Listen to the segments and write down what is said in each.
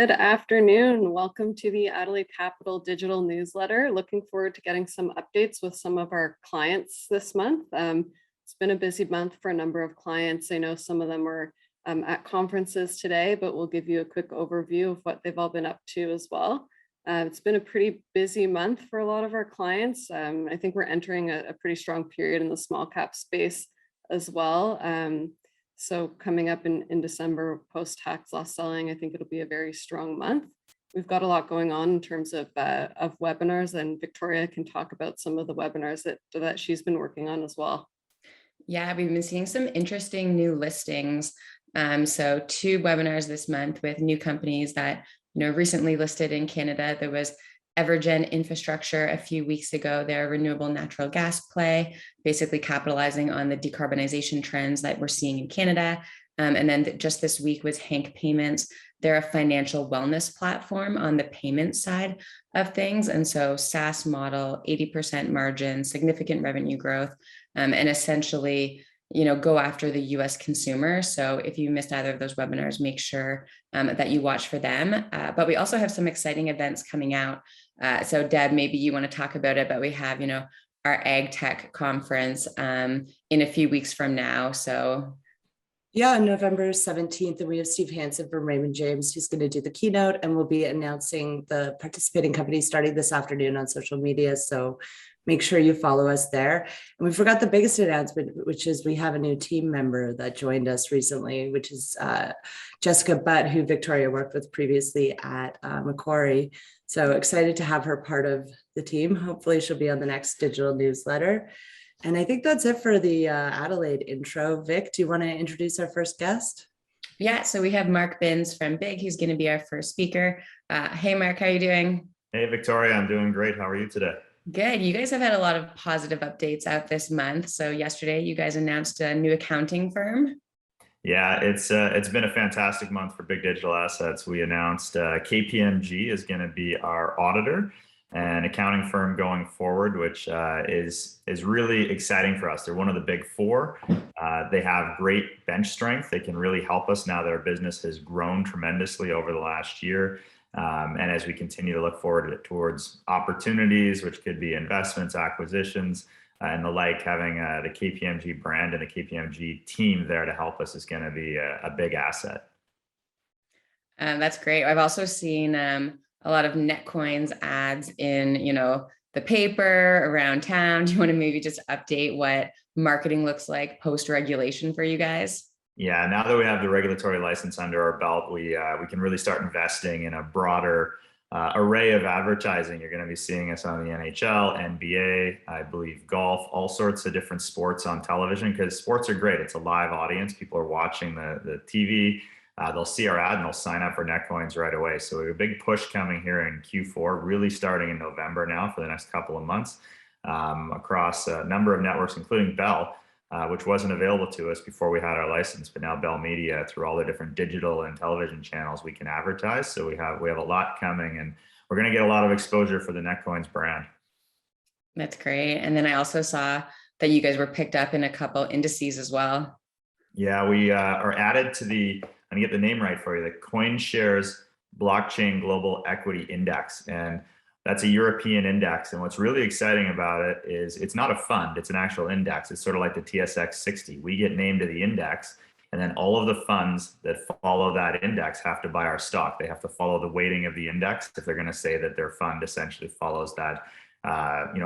Good afternoon. Welcome to the Adelaide Capital digital newsletter. Looking forward to getting some updates with some of our clients this month. It's been a busy month for a number of clients. I know some of them are at conferences today, but we'll give you a quick overview of what they've all been up to as well. It's been a pretty busy month for a lot of our clients. I think we're entering a pretty strong period in the small cap space as well. So coming up in December, post-tax loss selling, I think it'll be a very strong month. We've got a lot going on in terms of webinars, and Victoria can talk about some of the webinars that she's been working on as well. Yeah, we've been seeing some interesting new listings. So 2 webinars this month with new companies that recently listed in Canada. There was Evergen Infrastructure a few weeks ago. They're a renewable natural gas play, basically capitalizing on the decarbonization trends that we're seeing in Canada. And then just this week was Hank Payments. They're a financial wellness platform on the payment side of things. And so SaaS model, 80% margin, significant revenue growth, and essentially go after the US consumer. So if you missed either of those webinars, make sure that you watch for them. But we also have some exciting events coming out. So Deb, maybe you want to talk about it, but we have, our Ag Tech conference in a few weeks from now. So yeah, on November 17th, and we have Steve Hansen from Raymond James, who's going to do the keynote, and we'll be announcing the participating companies starting this afternoon on social media. So make sure you follow us there. And we forgot the biggest announcement, which is we have a new team member that joined us recently, which is Jessica Butt, who Victoria worked with previously at Macquarie. So excited to have her part of the team. Hopefully she'll be on the next digital newsletter. And I think that's it for the Adelaide intro. Vic, do you want to introduce our first guest? Yeah, so we have Mark Binns from BIGG, who's going to be our first speaker. Hey, Mark, how are you doing? Hey, Victoria, I'm doing great. How are you today? Good. You guys have had a lot of positive updates out this month. So yesterday, you guys announced a new accounting firm. Yeah, it's been a fantastic month for Big Digital Assets. We announced KPMG is going to be our auditor and accounting firm going forward, which is really exciting for us. They're one of the big 4. They have great bench strength. They can really help us now that our business has grown tremendously over the last year. And as we continue to look forward towards opportunities, which could be investments, acquisitions, and the like, having the KPMG brand and the KPMG team there to help us is going to be a big asset. That's great. I've also seen a lot of Netcoins ads in, the paper around town. Do you want to maybe just update what marketing looks like post-regulation for you guys? Yeah, now that we have the regulatory license under our belt, we can really start investing in a broader array of advertising. You're going to be seeing us on the NHL, NBA, I believe golf, all sorts of different sports on television, because sports are great. It's a live audience. People are watching the TV. They'll see our ad and they'll sign up for Netcoins right away. So we have a big push coming here in Q4, really starting in November now for the next couple of months, across a number of networks, including Bell, which wasn't available to us before we had our license, but now Bell Media, through all the different digital and television channels, we can advertise. So we have a lot coming, and we're going to get a lot of exposure for the Netcoins brand. That's great. And then I also saw that you guys were picked up in a couple indices as well. Yeah, we are added to I'm gonna get the name right for you, the CoinShares Blockchain Global Equity Index. And that's a European index. And what's really exciting about it is it's not a fund, it's an actual index. It's sort of like the TSX 60. We get named to the index, and then all of the funds that follow that index have to buy our stock. They have to follow the weighting of the index if they're going to say that their fund essentially follows that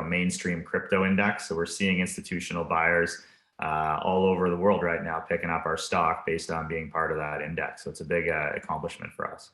mainstream crypto index. So we're seeing institutional buyers all over the world right now picking up our stock based on being part of that index. So it's a big accomplishment for us.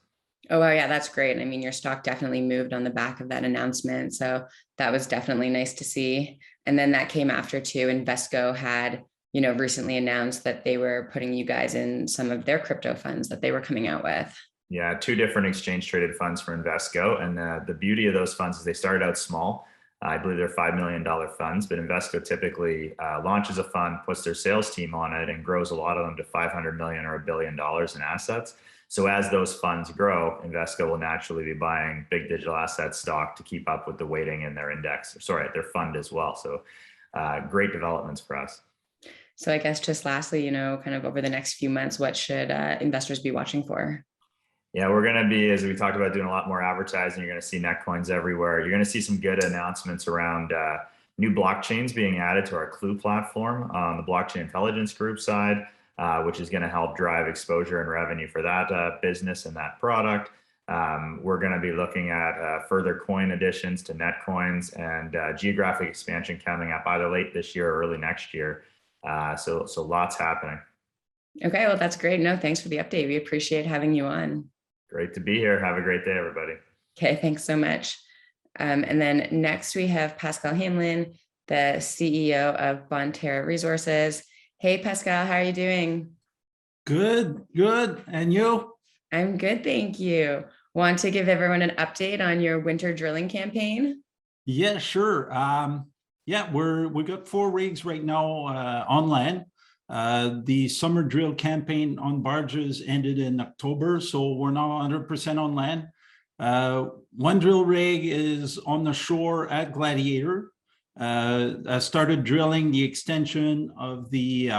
Oh, well, yeah, that's great. I mean, your stock definitely moved on the back of that announcement. So that was definitely nice to see. And then that came after too. Invesco had, recently announced that they were putting you guys in some of their crypto funds that they were coming out with. Yeah, 2 different exchange traded funds for Invesco. And the beauty of those funds is they started out small. I believe they're $5 million funds, but Invesco typically launches a fund, puts their sales team on it, and grows a lot of them to $500 million or $1 billion in assets. So as those funds grow, Invesco will naturally be buying Big Digital Asset stock to keep up with the weighting in their index, their fund as well. So great developments for us. So I guess just lastly, kind of over the next few months, what should investors be watching for? Yeah, we're going to be, as we talked about, doing a lot more advertising. You're going to see netcoins everywhere. You're going to see some good announcements around new blockchains being added to our Clue platform on the blockchain intelligence group side, which is going to help drive exposure and revenue for that business and that product. We're going to be looking at further coin additions to netcoins and geographic expansion coming up either late this year or early next year. So lots happening. Okay, well, that's great. No, thanks for the update. We appreciate having you on. Great to be here. Have a great day, everybody. Okay, thanks so much. And then next we have Pascal Hamlin, the CEO of Bonterra Resources. Hey, Pascal, how are you doing? Good, good. And you? I'm good, thank you. Want to give everyone an update on your winter drilling campaign? Yeah, sure. Yeah, we got 4 rigs right now on land. The summer drill campaign on barges ended in October, so we're now 100% on land. 1 drill rig is on the shore at Gladiator. I started drilling the extension of the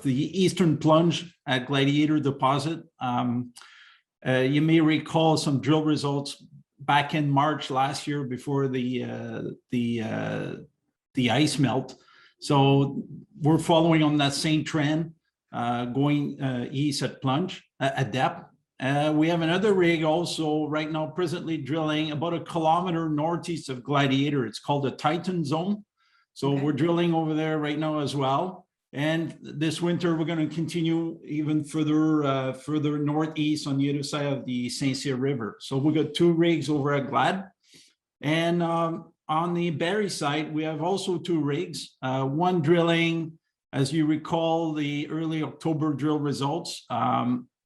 eastern plunge at Gladiator deposit. You may recall some drill results back in March last year before the ice melt. So we're following on that same trend, going east at plunge at depth. We have another rig also right now presently drilling about 1 kilometer northeast of Gladiator. It's called the Titan Zone. So we're drilling over there right now as well. And this winter, we're going to continue even further northeast on the other side of the St. Cyr River. So we got 2 rigs over at Glad. And on the Barrie side, we have also 2 rigs, 1 drilling, as you recall, the early October drill results.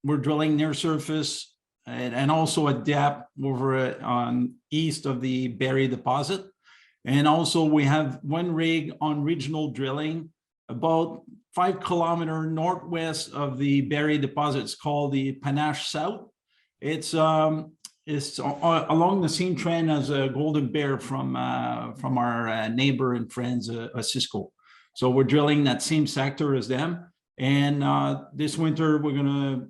We're drilling near surface and also at depth over on east of the Barrie deposit. And also we have 1 rig on regional drilling about 5 kilometer northwest of the Barrie deposit. It's called the Panache South. It's along the same trend as a Golden Bear from our neighbor and friends, Cisco. So we're drilling that same sector as them. And this winter, we're going to,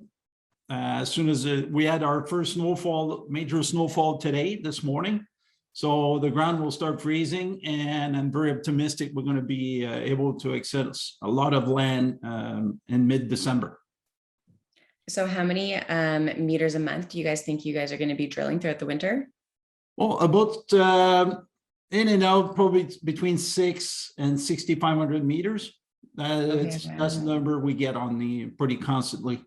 as soon as we had our first major snowfall this morning. So the ground will start freezing, and I'm very optimistic we're going to be able to access a lot of land in mid-December. So how many meters a month do you guys think you guys are going to be drilling throughout the winter? Well, about in and out, probably between 6 and 6,500 meters. That's the number we get on pretty constantly.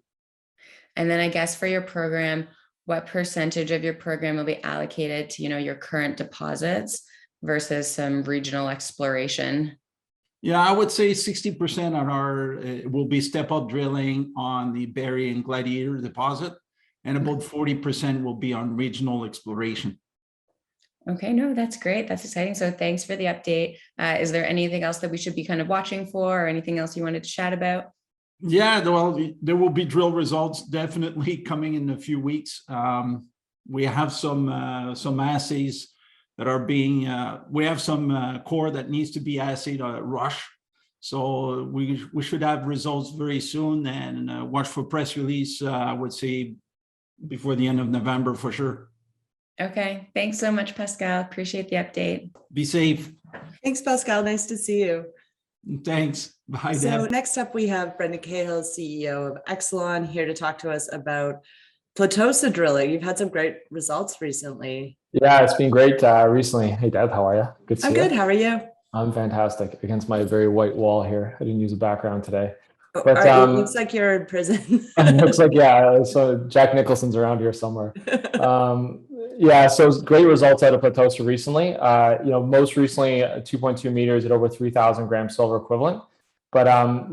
And then I guess for your program, what percentage of your program will be allocated to, your current deposits versus some regional exploration? Yeah, I would say 60% on our will be step-out drilling on the Barrie and Gladiator deposit, and about 40% will be on regional exploration. Okay, no, that's great. That's exciting. So thanks for the update. Is there anything else that we should be kind of watching for, or anything else you wanted to chat about? Yeah, well, there will be drill results definitely coming in a few weeks. We have some assays that are being, we have some core that needs to be assayed at Rush. So we should have results very soon, and watch for press release, I would say before the end of November for sure. Okay, thanks so much, Pascal. Appreciate the update. Be safe. Thanks, Pascal. Nice to see you. Thanks. Bye, So Deb. next up, we have Brendan Cahill, CEO of Excellon, here to talk to us about Platosa drilling. You've had some great results recently. Yeah, it's been great recently. Hey, Deb, how are you? Good to see you. I'm good. How are you? I'm fantastic. Against my very white wall here. I didn't use a background today. But It looks like you're in prison. it looks like, yeah, so Jack Nicholson's around here somewhere. Yeah, so great results out of Platosa recently. Most recently 2.2 meters at over 3,000 grams silver equivalent. But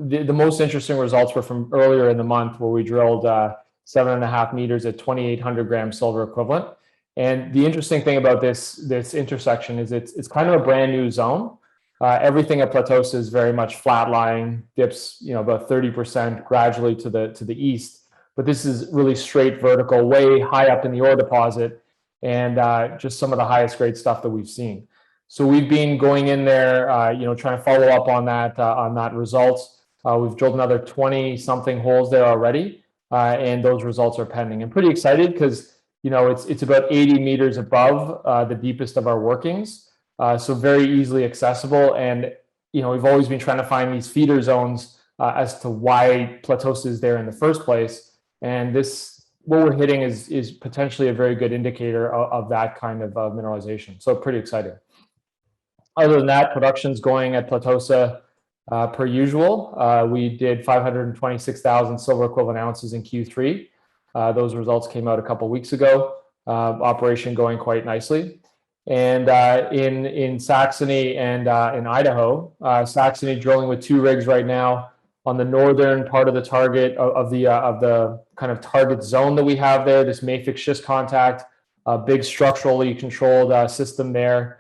the most interesting results were from earlier in the month, where we drilled 7.5 meters at 2,800 grams silver equivalent. And the interesting thing about this intersection is it's kind of a brand new zone. Everything at Platosa is very much flat lying, dips about 30% gradually to the east. But this is really straight vertical, way high up in the ore deposit, and just some of the highest grade stuff that we've seen. So we've been going in there, trying to follow up on that results. We've drilled another 20 something holes there already. and those results are pending. I'm pretty excited because, you know, it's about 80 meters above the deepest of our workings, so very easily accessible. And, you know, we've always been trying to find these feeder zones as to why Platosa is there in the first place. And this, what we're hitting is potentially a very good indicator of that kind of mineralization. So pretty exciting. Other than that, production's going at Platosa per usual. We did 526,000 silver equivalent ounces in Q3. Those results came out a couple of weeks ago. Operation going quite nicely. And in Saxony and in Idaho, Saxony drilling with 2 rigs right now on the northern part of the target of the kind of target zone that we have there. This mafic schist contact, a big structurally controlled system there.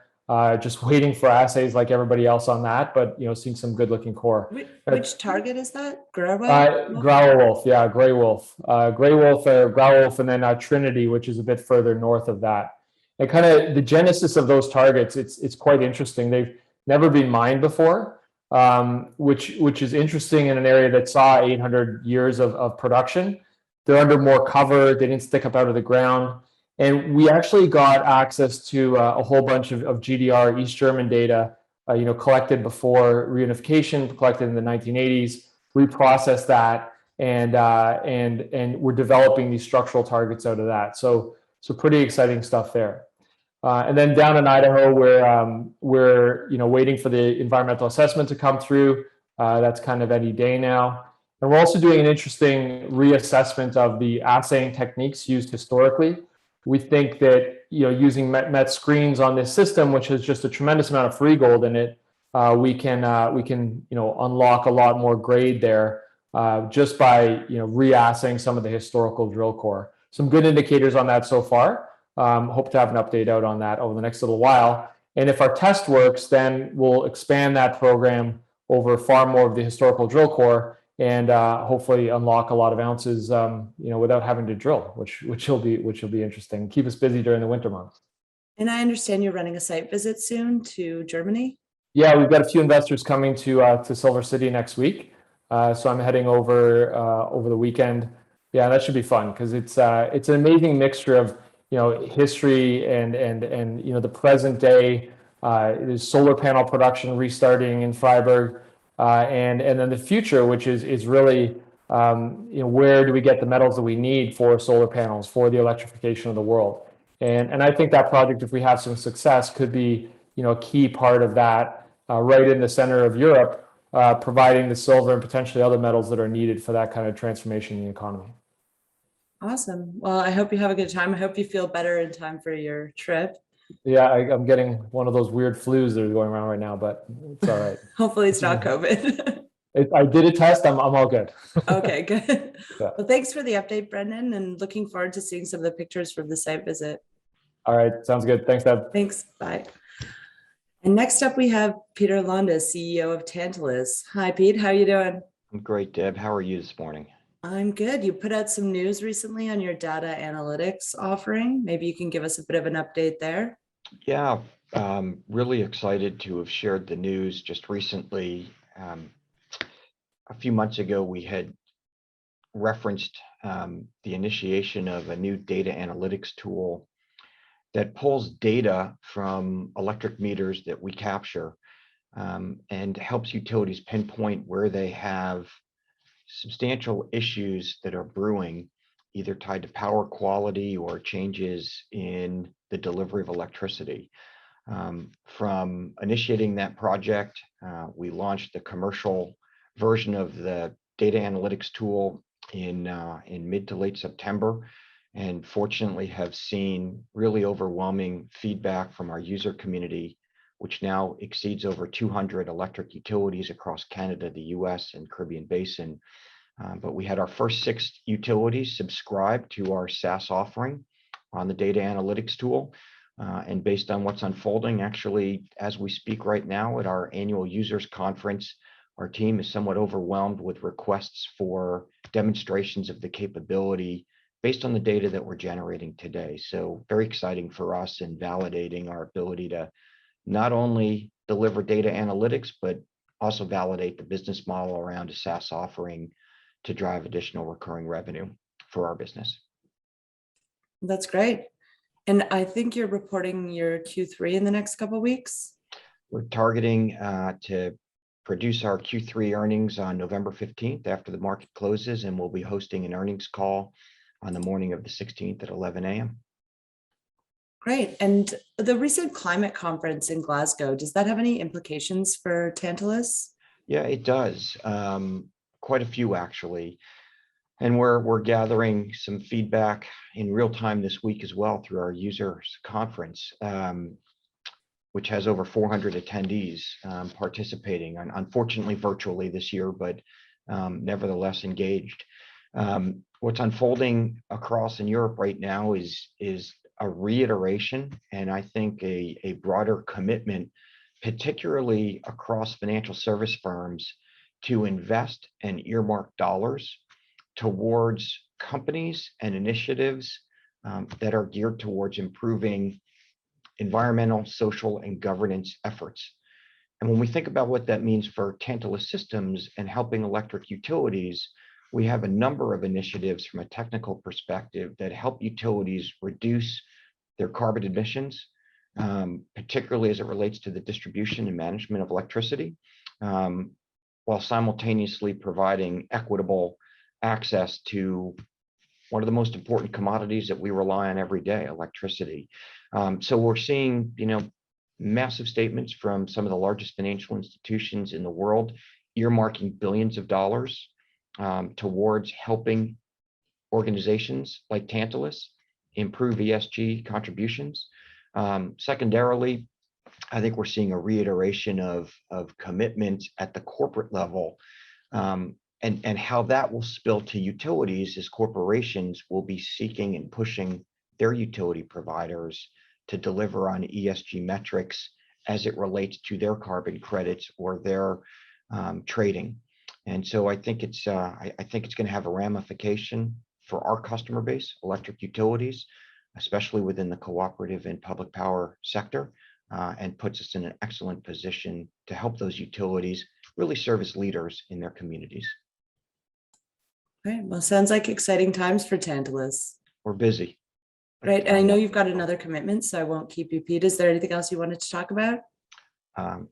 Just waiting for assays like everybody else on that, but, you know, seeing some good looking core. Which target is that? Grauer Wolf, yeah, Grey Wolf, Grauer Wolf, and then Trinity, which is a bit further north of that. And kind of the genesis of those targets, it's quite interesting. They've never been mined before, which is interesting in an area that saw 800 years of production. They're under more cover. They didn't stick up out of the ground. And we actually got access to a whole bunch of GDR East German data, you know, collected before reunification, collected in the 1980s. We processed that, and we're developing these structural targets out of that. So pretty exciting stuff there. And then down in Idaho, we're you know, waiting for the environmental assessment to come through. That's kind of any day now. And we're also doing an interesting reassessment of the assaying techniques used historically. We think that, you know, using met screens on this system, which has just a tremendous amount of free gold in it, we can you know, unlock a lot more grade there just by, you know, reassaying some of the historical drill core. Some good indicators on that so far. Hope to have an update out on that over the next little while. And if our test works, then we'll expand that program over far more of the historical drill core, and hopefully unlock a lot of ounces, you know, without having to drill, which will be interesting. Keep us busy during the winter months. And I understand you're running a site visit soon to Germany. Yeah, we've got a few investors coming to Silver City next week, so I'm heading over over the weekend. Yeah, that should be fun because it's an amazing mixture of, you know, history and you know, the present day. There's solar panel production restarting in Freiburg. And then the future, which is really, you know, where do we get the metals that we need for solar panels, for the electrification of the world? And I think that project, if we have some success, could be, you know, a key part of that, right in the center of Europe, providing the silver and potentially other metals that are needed for that kind of transformation in the economy. Awesome. Well, I hope you have a good time. I hope you feel better in time for your trip. Yeah, I'm getting one of those weird flus that are going around right now, but it's all right. Hopefully it's not COVID. I did a test. I'm all good. Okay, good. Yeah. Well, thanks for the update, Brendan, and looking forward to seeing some of the pictures from the site visit. All right, sounds good. Thanks, Deb. Thanks. Bye. And next up, we have Peter Londa, CEO of Tantalus. Hi, Pete. How are you doing? I'm great, Deb. How are you this morning? I'm good. You put out some news recently on your data analytics offering. Maybe you can give us a bit of an update there. Yeah, really excited to have shared the news just recently. A few months ago, we had referenced the initiation of a new data analytics tool that pulls data from electric meters that we capture and helps utilities pinpoint where they have substantial issues that are brewing, either tied to power quality or changes in the delivery of electricity. From initiating that project, we launched the commercial version of the data analytics tool in mid to late September, and fortunately have seen really overwhelming feedback from our user community, which now exceeds over 200 electric utilities across Canada, the US, and Caribbean Basin. But we had our first 6 utilities subscribe to our SaaS offering on the data analytics tool. And based on what's unfolding, actually, as we speak right now at our annual users conference, our team is somewhat overwhelmed with requests for demonstrations of the capability based on the data that we're generating today. So very exciting for us and validating our ability to not only deliver data analytics, but also validate the business model around a SaaS offering to drive additional recurring revenue. for our business. That's great. And I think you're reporting your Q3 in the next couple of weeks. We're targeting to produce our Q3 earnings on November 15th after the market closes, and we'll be hosting an earnings call on the morning of the 16th at 11 a.m. Great. And the recent climate conference in Glasgow, does that have any implications for Tantalus? Yeah, it does. Quite a few, actually. And we're gathering some feedback in real time this week as well through our users conference, which has over 400 attendees participating, unfortunately virtually this year, but nevertheless engaged. What's unfolding across in Europe right now is a reiteration, and I think a broader commitment, particularly across financial service firms, to invest and earmark dollars towards companies and initiatives that are geared towards improving environmental, social, and governance efforts. And when we think about what that means for Tantalus Systems and helping electric utilities, we have a number of initiatives from a technical perspective that help utilities reduce their carbon emissions, particularly as it relates to the distribution and management of electricity, while simultaneously providing equitable access to one of the most important commodities that we rely on every day, electricity. So we're seeing, massive statements from some of the largest financial institutions in the world, earmarking billions of dollars towards helping organizations like Tantalus improve ESG contributions. Secondarily, I think we're seeing a reiteration of commitment at the corporate level, and how that will spill to utilities as corporations will be seeking and pushing their utility providers to deliver on ESG metrics as it relates to their carbon credits or their trading. And so I think it's going to have a ramification for our customer base, electric utilities, especially within the cooperative and public power sector, and puts us in an excellent position to help those utilities really serve as leaders in their communities. Right. Well, sounds like exciting times for Tantalus. We're busy. Right. And I know you've got another commitment, so I won't keep you, Pete. Is there anything else you wanted to talk about?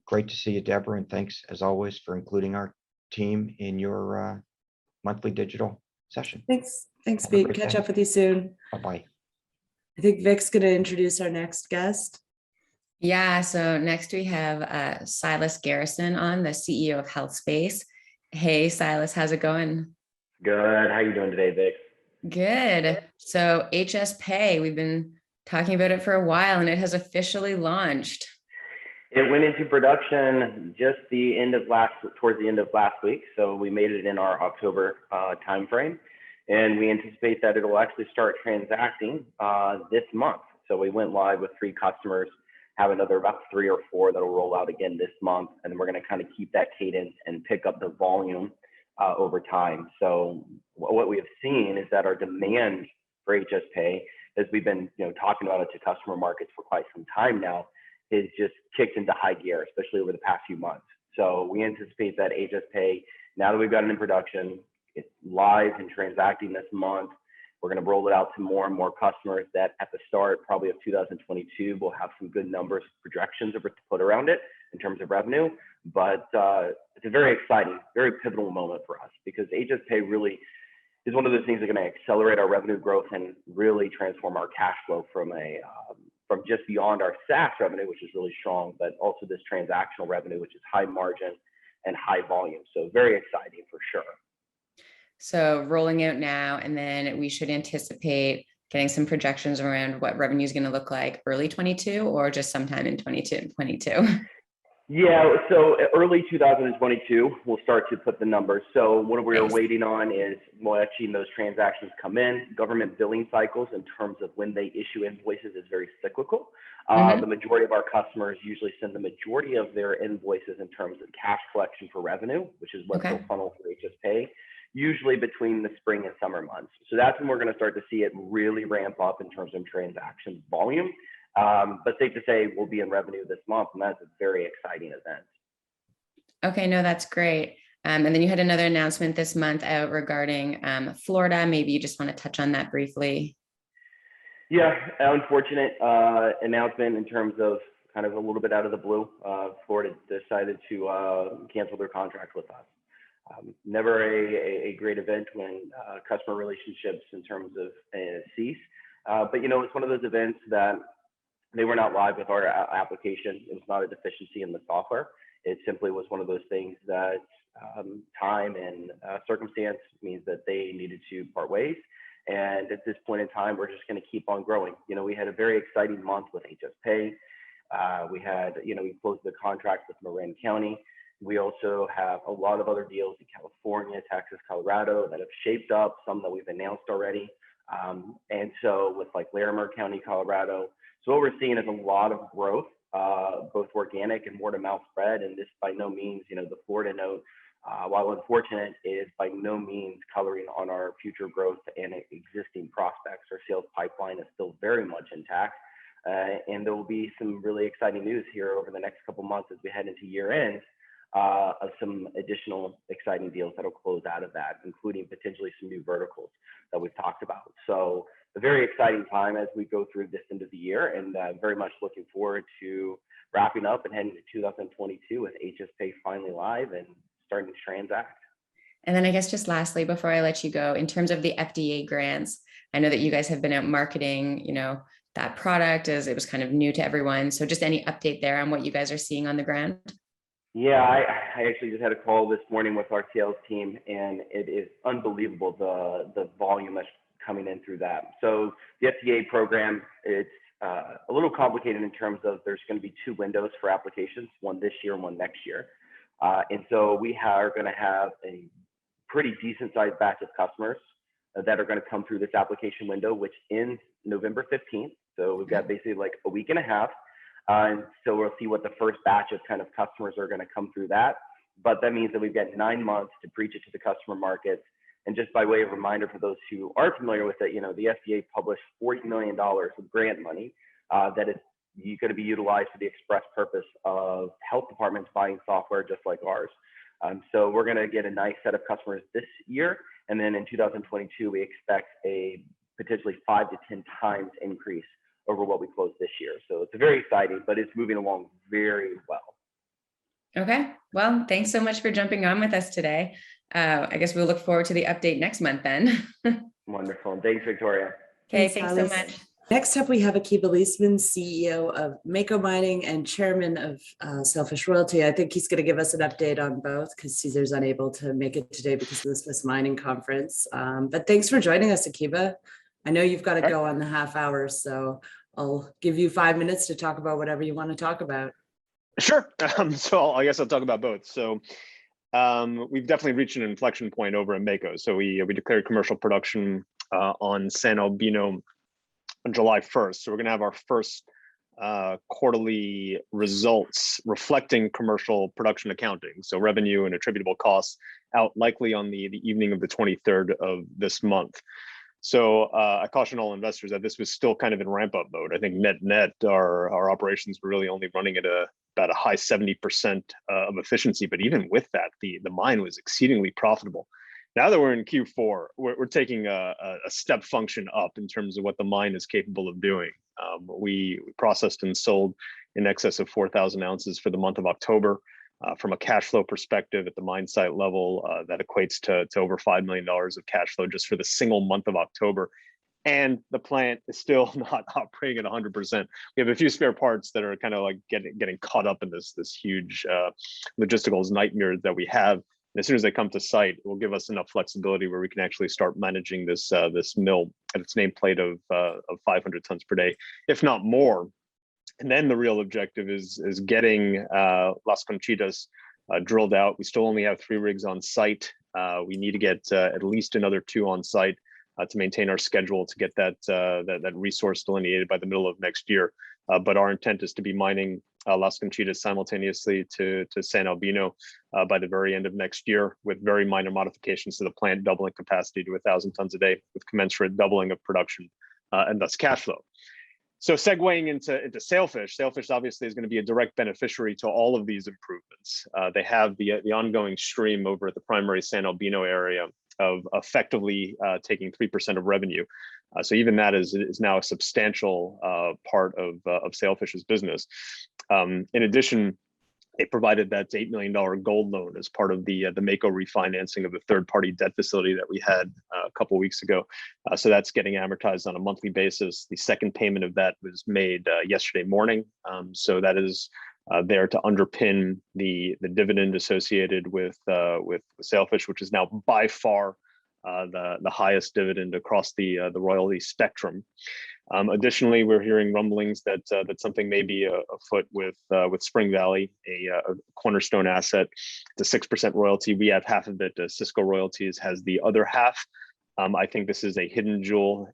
Great to see you, Deborah, and thanks as always for including our team in your monthly digital session. Thanks. Thanks, Have a Pete. great Catch day. up with you soon. Bye-bye. I think Vic's going to introduce our next guest. Yeah, so next we have Silas Garrison on, the CEO of HealthSpace. Hey, Silas, how's it going? Good. How you doing today, Vic? Good. So HS Pay, we've been talking about it for a while and it has officially launched. It went into production just towards the end of last week. So we made it in our October timeframe, and we anticipate that it will actually start transacting this month. So we went live with 3 customers, have another about 3 or 4 that'll roll out again this month, and we're going to kind of keep that cadence and pick up the volume over time. So what we have seen is that our demand for HS Pay, as we've been talking about it to customer markets for quite some time now, is just kicked into high gear, especially over the past few months. So we anticipate that HS Pay, now that we've got it in production, it's live and transacting this month. We're going to roll it out to more and more customers that at the start probably of 2022 will have some good numbers, projections to put around it in terms of revenue. But it's a very exciting, very pivotal moment for us, because HS Pay really is one of those things that are going to accelerate our revenue growth and really transform our cash flow from just beyond our SaaS revenue, which is really strong, but also this transactional revenue, which is high margin and high volume. So very exciting for sure. So rolling out now, and then we should anticipate getting some projections around what revenue is going to look like early 22 or just sometime in 22. Yeah, so early 2022, we'll start to put the numbers. So what we're waiting on is watching those transactions come in. Government billing cycles in terms of when they issue invoices is very cyclical. The majority of our customers usually send the majority of their invoices in terms of cash collection for revenue, which is what's the funnel for HS Pay, usually between the spring and summer months. So that's when we're going to start to see it really ramp up in terms of transaction volume. But safe to say we'll be in revenue this month, and that's a very exciting event. Okay, no, that's great. And then you had another announcement this month out regarding Florida. Maybe you just want to touch on that briefly. Yeah, unfortunate announcement in terms of kind of a little bit out of the blue. Florida decided to cancel their contract with us. Never a great event when customer relationships in terms of cease. But it's one of those events that they were not live with our application. It was not a deficiency in the software. It simply was one of those things that time and circumstance means that they needed to part ways. And at this point in time, we're just going to keep on growing. We had a very exciting month with HealthSpace. We closed the contract with Marin County. We also have a lot of other deals in California, Texas, Colorado that have shaped up, some that we've announced already. And so with like Larimer County, Colorado. So what we're seeing is a lot of growth, both organic and word of mouth spread. And this by no means, the Florida note, while unfortunate, is by no means coloring on our future growth and existing prospects. Our sales pipeline is still very much intact. And there will be some really exciting news here over the next couple months as we head into year end of some additional exciting deals that will close out of that, including potentially some new verticals that we've talked about. So a very exciting time as we go through this end of the year, and very much looking forward to wrapping up and heading to 2022 with HealthSpace finally live and starting to transact. And then I guess just lastly, before I let you go, in terms of the FDA grants, I know that you guys have been out marketing, that product as it was kind of new to everyone. So just any update there on what you guys are seeing on the ground? Yeah, I actually just had a call this morning with our sales team, and it is unbelievable the volume that's coming in through that. So the FDA program, it's a little complicated in terms of there's going to be 2 windows for applications, one this year and one next year. And so we are going to have a pretty decent sized batch of customers that are going to come through this application window, which ends November 15th. So we've got basically like a week and a half. And so we'll see what the first batch of kind of customers are going to come through that. But that means that we've got 9 months to preach it to the customer market. And just by way of reminder for those who aren't familiar with it, the FDA published $40 million of grant money that is going to be utilized for the express purpose of health departments buying software just like ours. So we're going to get a nice set of customers this year. And then in 2022, we expect a potentially 5 to 10 times increase over what we closed this year. So it's very exciting, but it's moving along very well. Okay. Well, thanks so much for jumping on with us today. I guess we'll look forward to the update next month then. Wonderful. Thanks, Victoria. Okay. Thanks so much. Next up, we have Akiba Leisman, CEO of Mako Mining and chairman of Sailfish Royalty. I think he's going to give us an update on both because Caesar's unable to make it today because of the Swiss Mining Conference. But thanks for joining us, Akiba. I know you've got to go on the half hour, so I'll give you 5 minutes to talk about whatever you want to talk about. Sure. So I guess I'll talk about both. So we've definitely reached an inflection point over at Mako. So we declared commercial production on San Albino on July 1st. So we're going to have our first quarterly results reflecting commercial production accounting. So revenue and attributable costs out likely on the evening of the 23rd of this month. So I caution all investors that this was still kind of in ramp up mode. I think net our operations were really only running at about a high 70% of efficiency. But even with that, the mine was exceedingly profitable. Now that we're in Q4, we're taking a step function up in terms of what the mine is capable of doing. We processed and sold in excess of 4,000 ounces for the month of October. From a cash flow perspective at the mine site level, that equates to over $5 million of cash flow just for the single month of October. And the plant is still not operating at 100%. We have a few spare parts that are kind of like getting caught up in this huge logistical nightmare that we have. And as soon as they come to site, it will give us enough flexibility where we can actually start managing this mill at its nameplate of 500 tons per day, if not more. And then the real objective is getting Las Conchitas drilled out. We still only have 3 rigs on site. We need to get at least another 2 on site to maintain our schedule to get that resource delineated by the middle of next year. But our intent is to be mining Las Conchitas simultaneously to San Albino by the very end of next year, with very minor modifications to the plant, doubling capacity to 1,000 tons a day, with commensurate doubling of production and thus cash flow. So segueing into Sailfish, Sailfish obviously is going to be a direct beneficiary to all of these improvements. They have the ongoing stream over at the primary San Albino area of effectively taking 3% of revenue. So even that is now a substantial part of Sailfish's business. In addition, they provided that $8 million gold loan as part of the Mako refinancing of the third-party debt facility that we had a couple of weeks ago. So that's getting amortized on a monthly basis. The second payment of that was made yesterday morning. So that is there to underpin the dividend associated with Sailfish, which is now by far the highest dividend across the royalty spectrum. Additionally, we're hearing rumblings that something may be afoot with Spring Valley, a cornerstone asset. It's a 6% royalty. We have half of it. Cisco Royalties has the other half. I think this is a hidden jewel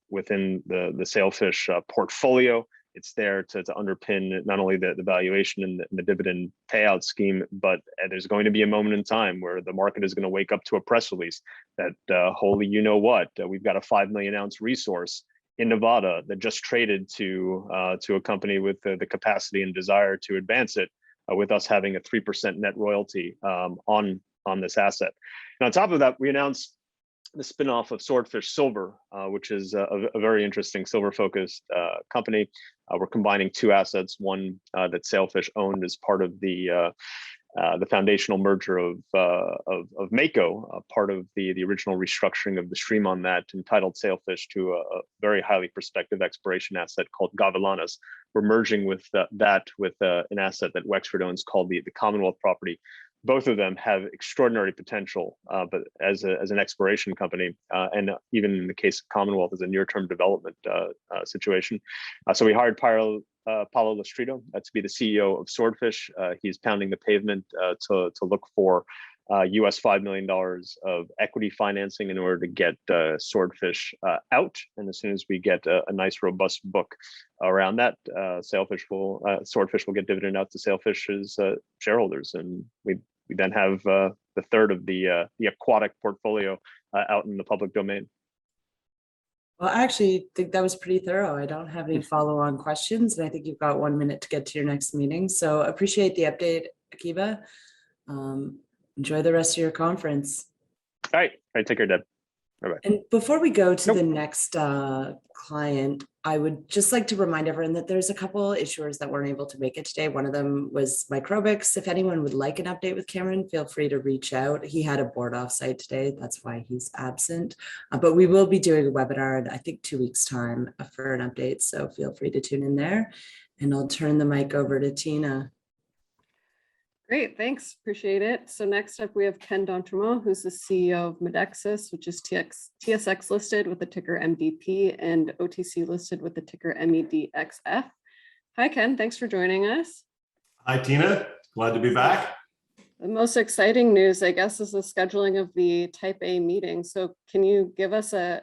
within the Sailfish portfolio. It's there to underpin not only the valuation and the dividend payout scheme, but there's going to be a moment in time where the market is going to wake up to a press release that holy you know what, we've got a 5 million ounce resource in Nevada that just traded to a company with the capacity and desire to advance it, with us having a 3% net royalty on this asset. And on top of that, we announced the spinoff of Swordfish Silver, which is a very interesting silver-focused company. We're combining two assets, one that Sailfish owned as part of the foundational merger of Mako, part of the original restructuring of the stream on that, entitled Sailfish to a very highly prospective exploration asset called Gavilanes. We're merging with that with an asset that Wexford owns called the Commonwealth property. Both of them have extraordinary potential, but as an exploration company, and even in the case of Commonwealth, as a near-term development situation. So we hired Paulo Lastrito to be the CEO of Swordfish. He's pounding the pavement to look for US $5 million of equity financing in order to get Swordfish out. And as soon as we get a nice robust book around that, Swordfish will get dividend out to Sailfish's shareholders, and we then have the third of the aquatic portfolio out in the public domain. Well, I actually think that was pretty thorough. I don't have any follow-on questions, and I think you've got 1 minute to get to your next meeting. So appreciate the update, Akiba. Enjoy the rest of your conference. All right, take care, Deb. Bye-bye. And before we go to the next client, I would just like to remind everyone that there's a couple issuers that weren't able to make it today. One of them was Microbics. If anyone would like an update with Cameron, feel free to reach out. He had a board offsite today. That's why he's absent. But we will be doing a webinar in, I think, 2 weeks' time for an update. So feel free to tune in there. And I'll turn the mic over to Tina. Great, thanks, appreciate it. So next up we have Ken D'Entremont, who's the CEO of Medexus, which is TSX listed with the ticker MDP and OTC listed with the ticker MEDXF. Hi Ken, thanks for joining us. Hi Tina, glad to be back. The most exciting news, I guess, is the scheduling of the Type A meeting. So can you give us an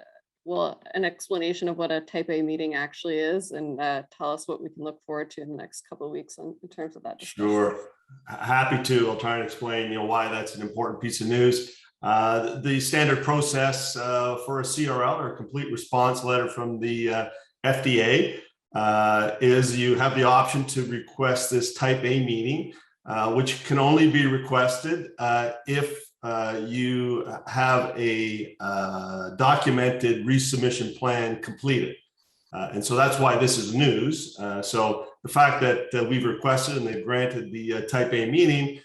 explanation of what a Type A meeting actually is, and tell us what we can look forward to in the next couple of weeks in terms of that discussion? Sure, happy to. I'll try and explain, why that's an important piece of news. The standard process for a CRL, or a complete response letter from the FDA, is you have the option to request this Type A meeting, which can only be requested if you have a documented resubmission plan completed. And so that's why this is news. So the fact that we've requested and they've granted the Type A meeting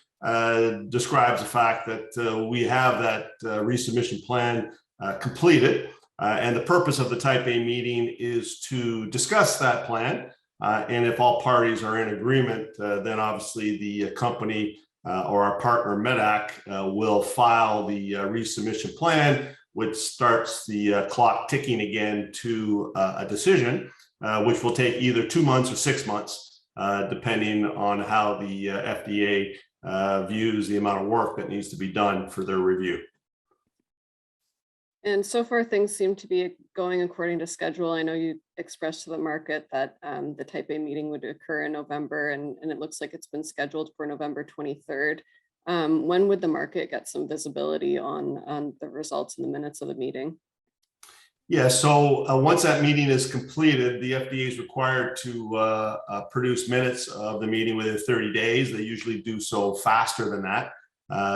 describes the fact that we have that resubmission plan completed. And the purpose of the Type A meeting is to discuss that plan. And if all parties are in agreement, then obviously the company or our partner Medac will file the resubmission plan, which starts the clock ticking again to a decision, which will take either 2 months or 6 months, depending on how the FDA views the amount of work that needs to be done for their review. And so far, things seem to be going according to schedule. I know you expressed to the market that the Type A meeting would occur in November, and it looks like it's been scheduled for November 23rd. When would the market get some visibility on the results and the minutes of the meeting? Yeah, so once that meeting is completed, the FDA is required to produce minutes of the meeting within 30 days. They usually do so faster than that.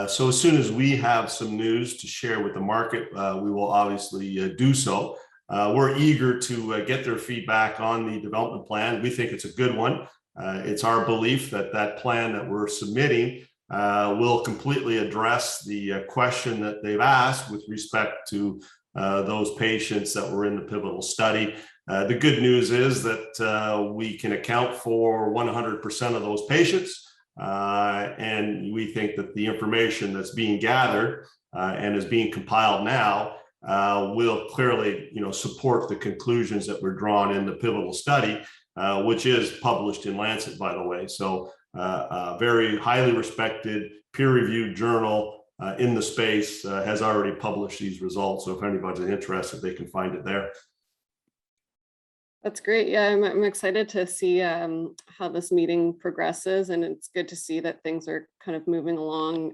So as soon as we have some news to share with the market, we will obviously do so. We're eager to get their feedback on the development plan. We think it's a good one. It's our belief that that plan that we're submitting will completely address the question that they've asked with respect to those patients that were in the pivotal study. The good news is that we can account for 100% of those patients. And we think that the information that's being gathered and is being compiled now will clearly, support the conclusions that were drawn in the pivotal study, which is published in Lancet, by the way. So a very highly respected peer-reviewed journal in the space has already published these results. So if anybody's interested, they can find it there. That's great. Yeah, I'm excited to see how this meeting progresses, and it's good to see that things are kind of moving along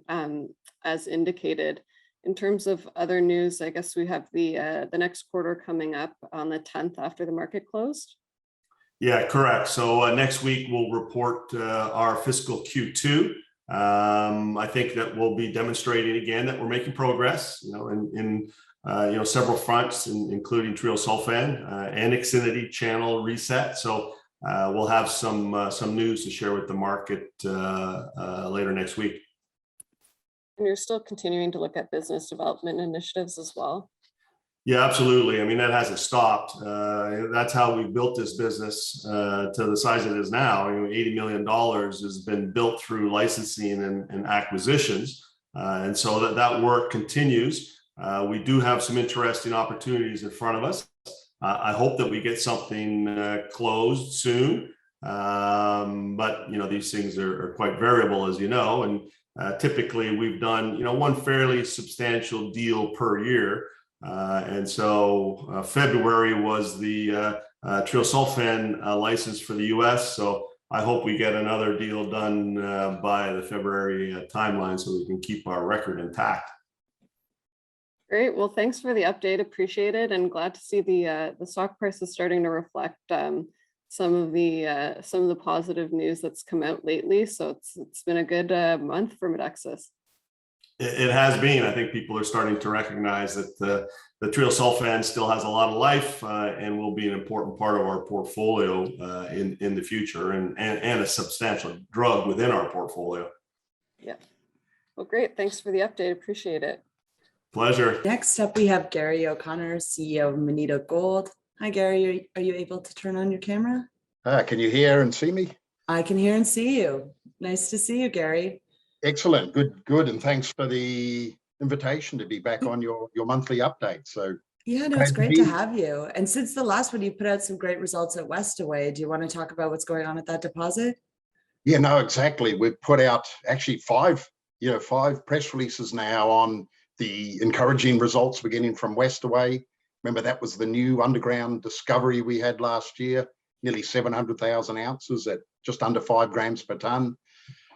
as indicated. In terms of other news, I guess we have the next quarter coming up on the 10th after the market closed. Yeah, correct. So next week we'll report our fiscal Q2. I think that we'll be demonstrating again that we're making progress, in several fronts, including treosulfan and IXINITY channel reset. So we'll have some news to share with the market later next week. And you're still continuing to look at business development initiatives as well? Yeah, absolutely. I mean, that hasn't stopped. That's how we built this business to the size it is now. $80 million has been built through licensing and acquisitions. And so that work continues. We do have some interesting opportunities in front of us. I hope that we get something closed soon. But, these things are quite variable, as you know, and typically we've done, one fairly substantial deal per year. And so February was the treosulfan license for the US. So I hope we get another deal done by the February timeline so we can keep our record intact. Great. Well, thanks for the update. Appreciate it, and glad to see the stock price is starting to reflect some of the positive news that's come out lately. So it's been a good month for Medexus. It has been. I think people are starting to recognize that the treosulfan still has a lot of life and will be an important part of our portfolio in the future, and a substantial drug within our portfolio. Yeah. Well, great. Thanks for the update. Appreciate it. Pleasure. Next up, we have Gary O'Connor, CEO of Moneta Gold. Hi, Gary. Are you able to turn on your camera? Can you hear and see me? I can hear and see you. Nice to see you, Gary. Excellent. Good. And thanks for the invitation to be back on your monthly update. So yeah, no, it's great to have you. And since the last one, you put out some great results at Westaway. Do you want to talk about what's going on at that deposit? Yeah, no, exactly. We've put out actually five press releases now on the encouraging results we're getting from Westaway. Remember, that was the new underground discovery we had last year, nearly 700,000 ounces at just under 5 grams per ton.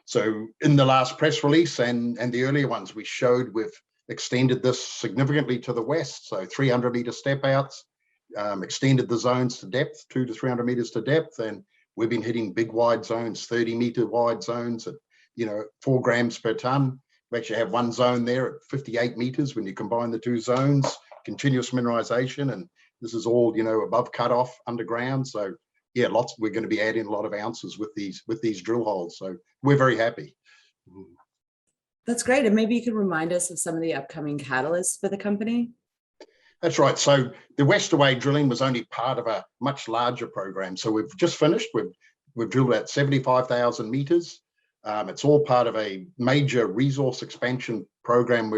So in the last press release and the earlier ones, we showed we've extended this significantly to the west. So 300 meter step outs, extended the zones to depth, 200 to 300 meters to depth. And we've been hitting big wide zones, 30 meter wide zones at, 4 grams per ton. We actually have one zone there at 58 meters when you combine the two zones, continuous mineralization. And this is all, above cutoff underground. So yeah, we're going to be adding a lot of ounces with these drill holes. So we're very happy. That's great. And maybe you could remind us of some of the upcoming catalysts for the company. That's right. So the Westaway drilling was only part of a much larger program. So we've just finished. We've drilled about 75,000 meters. It's all part of a major resource expansion program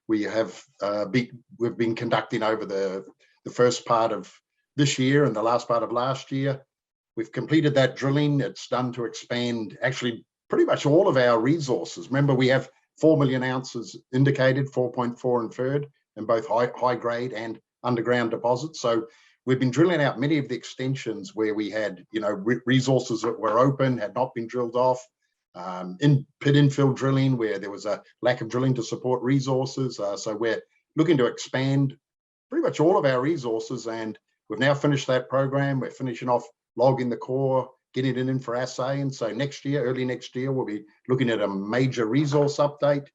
we've been conducting over the first part of this year and the last part of last year. We've completed that drilling. It's done to expand actually pretty much all of our resources. Remember, we have 4 million ounces indicated, 4.4 inferred, in both high grade and underground deposits. So we've been drilling out many of the extensions where we had, resources that were open, had not been drilled off. In pit infill drilling where there was a lack of drilling to support resources. So we're looking to expand pretty much all of our resources. And we've now finished that program. We're finishing off logging the core, getting it in for assay. And so next year, early next year, we'll be looking at a major resource update.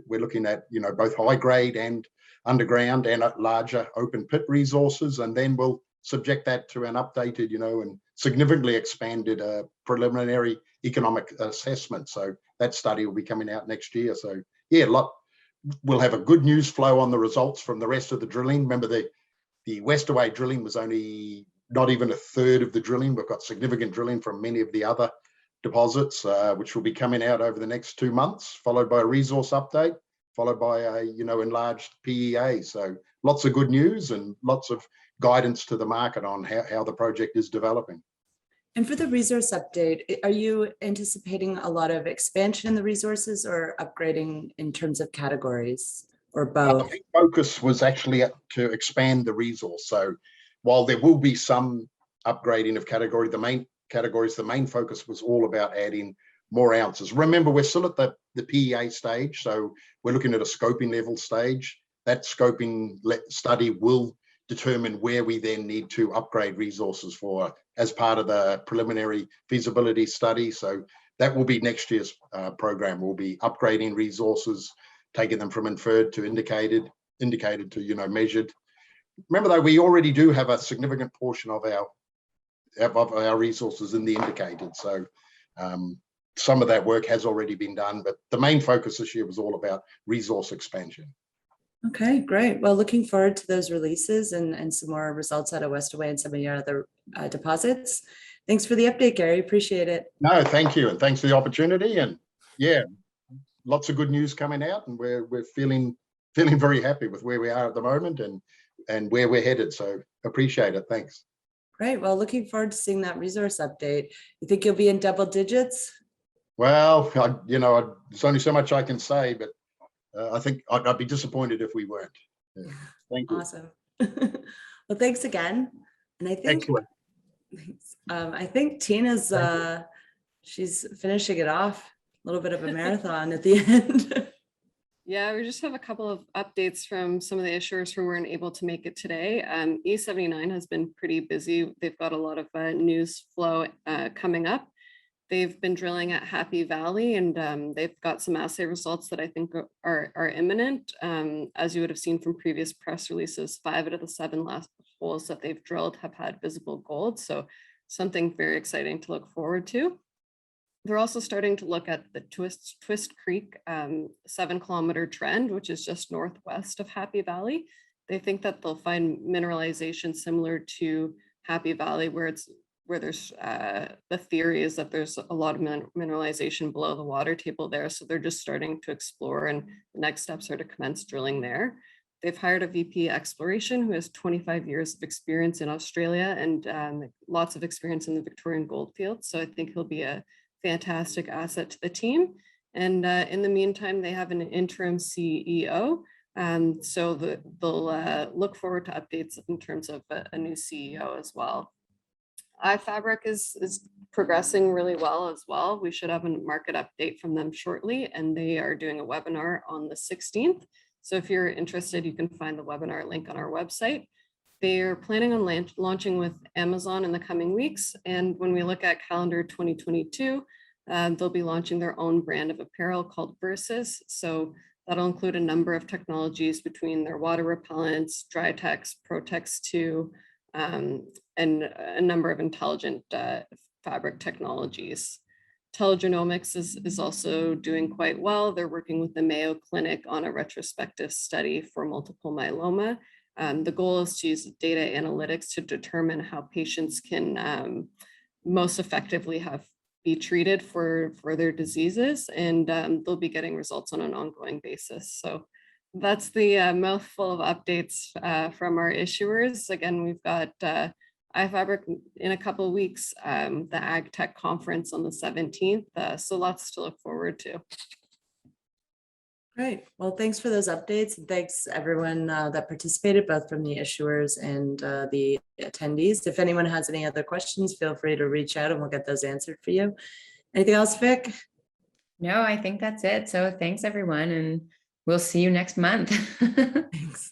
We're looking at, both high grade and underground and larger open pit resources. And then we'll subject that to an updated, and significantly expanded preliminary economic assessment. So that study will be coming out next year. So yeah, we'll have a good news flow on the results from the rest of the drilling. Remember, the Westaway drilling was only not even a third of the drilling. We've got significant drilling from many of the other deposits, which will be coming out over the next 2 months, followed by a resource update, followed by a enlarged PEA. So lots of good news and lots of guidance to the market on how the project is developing. And for the resource update, are you anticipating a lot of expansion in the resources or upgrading in terms of categories, or both? The focus was actually to expand the resource. So while there will be some upgrading of category, the main focus was all about adding more ounces. Remember, we're still at the PEA stage, so we're looking at a scoping level stage. That scoping study will determine where we then need to upgrade resources for as part of the preliminary feasibility study. So that will be next year's program. We'll be upgrading resources, taking them from inferred to indicated to measured. Remember though, we already do have a significant portion of our resources in the indicated. So some of that work has already been done, but the main focus this year was all about resource expansion. Okay, great. Well, looking forward to those releases and some more results out of Westaway and some of your other deposits. Thanks for the update, Gary. Appreciate it. No, thank you. And thanks for the opportunity. And yeah, lots of good news coming out, and we're feeling very happy with where we are at the moment and where we're headed. So appreciate it. Thanks. Great. Well, looking forward to seeing that resource update. You think you'll be in double digits? Well, there's only so much I can say, but I think I'd be disappointed if we weren't. Yeah. Thank you. Awesome. Well, thanks again. And I think Tina's she's finishing it off. A little bit of a marathon at the end. Yeah, we just have a couple of updates from some of the issuers who weren't able to make it today. E79 has been pretty busy. They've got a lot of news flow coming up. They've been drilling at Happy Valley, and they've got some assay results that I think are imminent. As you would have seen from previous press releases, 5 out of the 7 last holes that they've drilled have had visible gold. So something very exciting to look forward to. They're also starting to look at the Twist Creek 7-kilometer trend, which is just northwest of Happy Valley. They think that they'll find mineralization similar to Happy Valley, where there's the theory is that there's a lot of mineralization below the water table there. So they're just starting to explore, and the next steps are to commence drilling there. They've hired a VP exploration who has 25 years of experience in Australia and lots of experience in the Victorian goldfields. So I think he'll be a fantastic asset to the team. And in the meantime, they have an interim CEO. So they'll look forward to updates in terms of a new CEO as well. iFabric is progressing really well as well. We should have a market update from them shortly, and they are doing a webinar on the 16th. So if you're interested, you can find the webinar link on our website. They're planning on launching with Amazon in the coming weeks. And when we look at calendar 2022, they'll be launching their own brand of apparel called Versus. So that'll include a number of technologies between their water repellents, Drytex, Protex 2, and a number of intelligent fabric technologies. Telo Genomics is also doing quite well. They're working with the Mayo Clinic on a retrospective study for multiple myeloma. The goal is to use data analytics to determine how patients can most effectively be treated for their diseases, and they'll be getting results on an ongoing basis. So that's the mouthful of updates from our issuers. Again, we've got iFabric in a couple of weeks, the Ag Tech Conference on the 17th. So lots to look forward to. Great. Well, thanks for those updates. And thanks everyone that participated, both from the issuers and the attendees. If anyone has any other questions, feel free to reach out and we'll get those answered for you. Anything else, Vic? No, I think that's it. So thanks everyone, and we'll see you next month. Thanks.